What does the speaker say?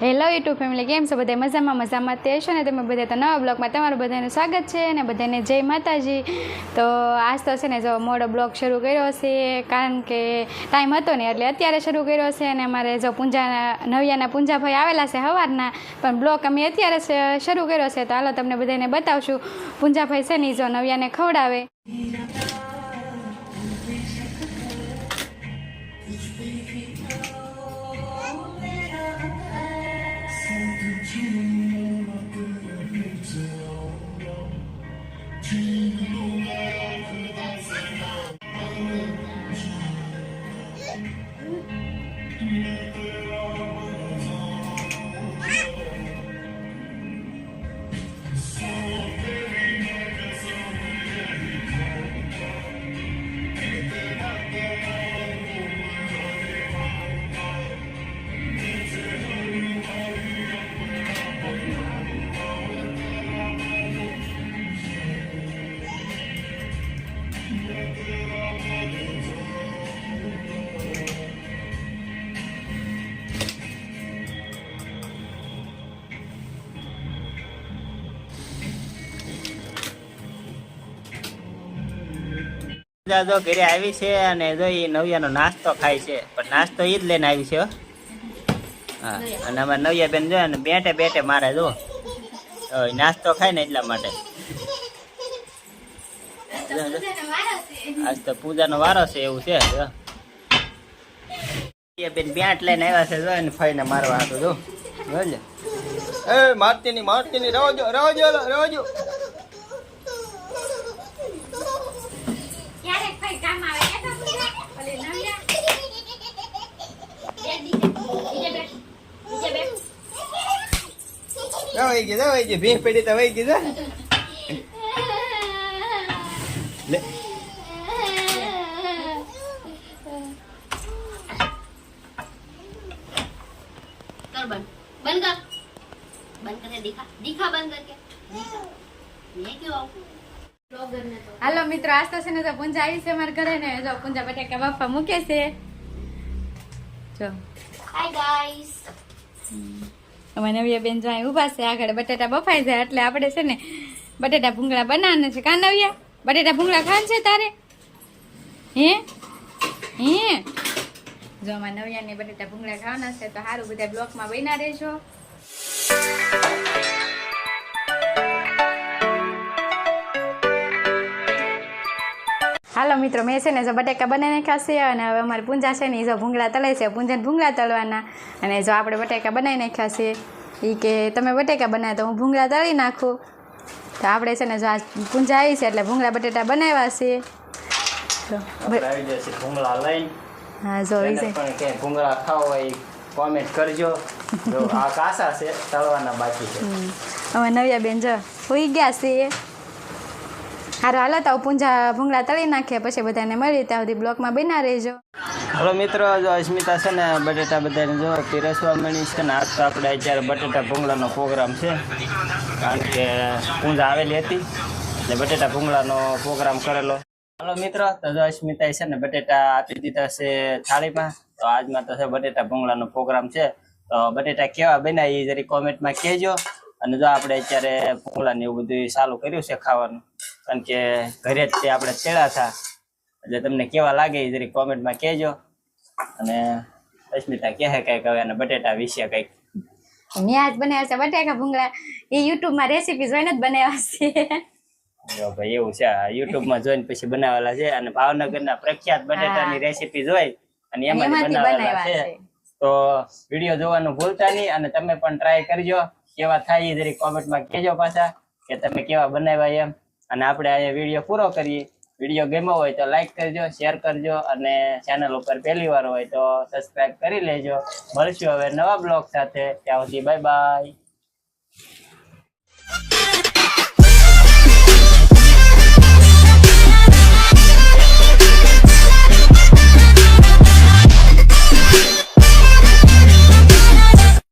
Hello YouTube family, કેમ છો બધા? મજામાં તે છો ને? તમે બધા તો નવા બ્લોગમાં તમારું બધાનું સ્વાગત છે અને બધાને જય માતાજી. તો આજ તો છે ને જો મોડો બ્લોગ શરૂ કર્યો છે, કારણ કે ટાઈમ હતો ને એટલે અત્યારે શરૂ કર્યો છે. અને અમારે જો નવિયાના પૂંજાભાઈ આવેલા છે સવારના, પણ બ્લોગ અમે અત્યારે શરૂ કર્યો છે. તો હાલો તમને બધાને બતાવશું પૂંજાભાઈ છે ને જો નવિયાને ખવડાવે. જો ઘરે આવી છે અને જો એ નવિયાનો નાસ્તો ખાય છે, પણ નાસ્તો ઈ જ લઈને આવી છે. હા, અને અમારે નવિયા બેન જો ને બેઠે મારે જો નાસ્તો ખાય ને એટલા માટે. આજ તો પૂજાનો વારો છે એવું છે. બેન બેટ લઈને આવ્યા છે જો ને ફઈને મારવા હતો જો જોજે. એ મારતી ની રવાજો. વહી ગઈ ભીંગ પડી તો વહી ગઈ લે. હાલો મિત્રો, આજ તો છે ને તો પૂંજા આવી છે અમારા ઘરે ને જો પૂંજા બટાકા બાફા મૂકે છે. જો હાય ગાઈસ, અમે નવિયા બેન જો અહીં ઊભા છે, આગળ બટાટા બફાઈ જાય એટલે આપણે છે ને બટાટા ભૂંગળા બનાવવાના છે. કા નવિયા, બટાટા ભૂંગળા ખાન છે તારે? હે જો અમારા નવિયાને બટાટા ભૂંગળા ખાવાના છે. તો સારું, બધા બ્લોકમાં બન્યા રહેજો. હાલો મિત્રો, મેં છે ને જો બટાકા બનાવી નાખ્યા છે અને હવે અમારી પૂંજા છે ને એ જો ભૂંગળા તળે છે. પૂંજાને ભૂંગળા તળવાના, અને જો આપણે બટાકા બનાવી નાખ્યા છે. એ કે તમે બટાકા બનાવે તો હું ભૂંગળા તળી નાખું. તો આપણે છે ને જો આ પૂંજા આવી છે એટલે ભૂંગળા બટાટા બનાવ્યા છે. ભૂંગળા લઈને હા જો ભૂંગળા ખાવા હોય કોમેન્ટ કરજો. આ કાસા છે, તળવાના બાકી છે. અમે નવિયા બેન જો હોઈ ગયા છે. હારો હાલો તો પૂંજા ભૂંગળા તળી નાખીએ, પછી બધાને મળી ત્યાં સુધી બ્લોકમાં બના રહેજો. હલો મિત્રો, જો અસ્મિતા છે ને બટેટા બધાને જો પીરસવા મળી છે ને. આજ તો આપણે અત્યારે બટેટા ભૂંગળાનો પ્રોગ્રામ છે, કારણ કે પૂંજા આવેલી હતી એટલે બટેટા ભૂંગળાનો પ્રોગ્રામ કરેલો. હલો મિત્રો, તો જો અસ્મિતાએ છે ને બટેટા આપી દીધા છે થાળીમાં. તો આજમાં તો છે બટેટા ભૂંગળાનો પ્રોગ્રામ છે. તો બટેટા કેવા બન્યા એ જરી કોમેન્ટમાં કહેજો. અને જો આપણે અત્યારે ભૂંગળાને એવું બધું ચાલુ કર્યું છે ખાવાનું, કારણ કે ઘરે જ તે આપણે તેડા હતા, એટલે તમને કેવા લાગે એ જરી કોમેન્ટમાં કહેજો. અને અસ્મિતા કહે કંઈક હવે અને બટેટા વિશે કંઈક. મેં આજ બનાવ્યા છે બટાકા ભૂંગળા, એ યુટ્યુબમાં રેસીપી જોઈને જ બનાવ્યા છે. જો ભાઈ એવું છે, યુટ્યુબમાં જોઈને પછી બનાવેલા છે. અને ભાવનગરના પ્રખ્યાત બટેટાની રેસીપી જોઈ અને એમાંથી બનાવેલા છે. તો વિડીયો જોવાનું ભૂલતા નહીં, અને તમે પણ ટ્રાય કરજો. કેવા થાય એ જરી કોમેન્ટમાં કહેજો પાછા કે તમે કેવા બનાવ્યા એમ. અને આપણે અહીંયા વિડીયો પૂરો કરીએ. વિડીયો ગમ્યો હોય તો લાઈક કરજો, શેર કરજો, અને ચેનલ ઉપર પહેલી વાર હોય તો સબસ્ક્રાઈબ કરી લેજો. મળશું હવે નવા બ્લોગ સાથે. ત્યાં સુધી બાય બાય.